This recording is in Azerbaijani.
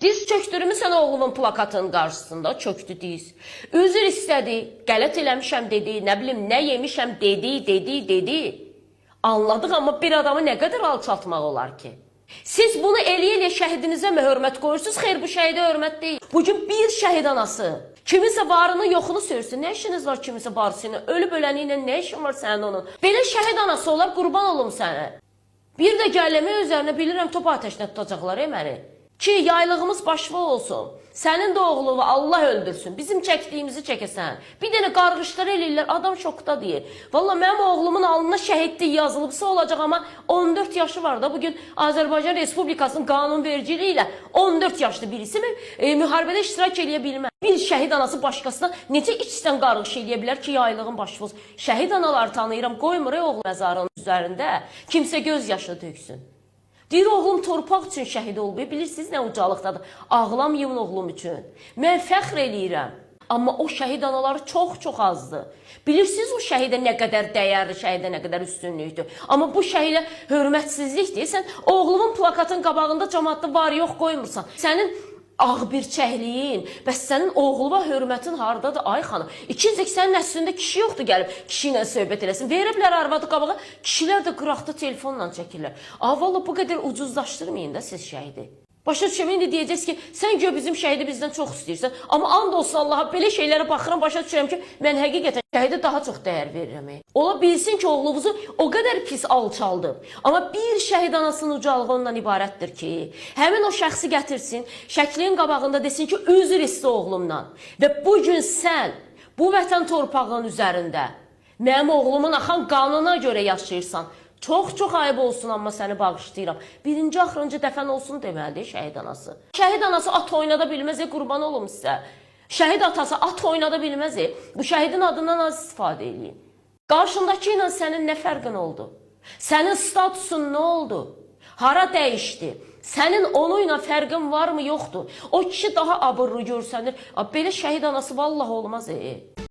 Diz çöktürmüsən oğlumun plakatının qarşısında, çöktü diz. Üzr istədi, qələt eləmişəm dedi, nə bilim, nə yemişəm dedi. Anladıq, amma bir adamı nə qədər alçaltmaq olar ki? Siz bunu eləyə şəhidinizə mi hörmət qoyursunuz? Xeyr, bu şəhidə hörmət deyil. Bugün bir şəhid anası kiminsə varını yoxunu sörsün. Nə işiniz var kiminsə barısıyla? Ölüb öləni ilə nə işin var sənin onun? Belə şəhid anası olar, qurban olum sənə. Bir də gəlləmə üzərinə bilirəm top ateşinə tutacaqlar məni. Ki yaylığımız başva olsun. Sənin de oğlunu Allah öldürsün. Bizim çəkdiyimizi çəkəsən. Bir dənə qarğışlar eləyirlər. Adam şokda deyir. Valla mənim oğlumun alnına şəhidlik yazılıbsa olacaq, amma 14 yaşı var da. Bugün Azərbaycan Respublikasının qanunvericiliyi ilə 14 yaşlı birisi mi müharibədə iştirak eləyə bilməz. Bir şəhid anası başqasına necə içdən qarğış eləyə bilər ki, yaylığın başva olsun. Şəhid analar tanıyıram. Qoymur oğlu məzarının üzərində. Kimsə göz yaşı töksün. Deyir, oğlum torpaq üçün şəhid olub. Bilirsiniz nə ucalıqdadır? Ağlamayın oğlum üçün. Mən fəxr eləyirəm. Amma o şəhid anaları çox azdır. Bilirsiniz o şəhidə nə qədər dəyərli, şəhidə nə qədər üstünlükdür. Amma bu şəhidə hörmətsizlikdir. Sən oğlumun plakatın qabağında cəmaatda var yox qoymursan. Sənin ağ bir çəhliyin, bəs sənin oğluna hörmətin hardadır? Ay xanım, ikincik sənin əslində kişi yoxdur gəlib kişi ilə söhbət eləsin. Veriblər arvadı qabağa, kişilər də qıraqda telefonla çəkirlər. Valla bu qədər ucuzlaşdırmayın da siz şəhidi. Başa düşəm, indi deyəcəksiniz ki, sən gör bizim şəhidi bizdən çox istəyirsən. Amma and olsun Allaha, belə şeylərə baxıram, başa düşürəm ki, mən həqiqətən şəhidə daha çox dəyər verirəm. Ola bilsin ki, oğlunuzu o qədər pis alçaldı. Amma bir şəhid anasının ucalığı ondan ibarətdir ki, həmin o şəxsi gətirsin, şəklinin qabağında desin ki, üzr istə oğlumdan. Və bu gün sən bu vətən torpağının üzərində mənim oğlumun axan qanuna görə yaşayırsan. Çox ayıb olsun, amma səni bağışlayıram. Birinci, axırıncı dəfən olsun deməlidir şəhid anası. Şəhid anası at oynada bilməz, qurban olum sizə. Şəhid atası at oynada bilməz. Bu şəhidin adından az istifadə edin. Qarşındakı ilə sənin nə fərqin oldu? Sənin statusun nə oldu? Hara dəyişdi? Sənin onu ilə fərqin var mı, yoxdur? O kişi daha abırlı görsənir. Belə şəhid anası vallahi olmaz.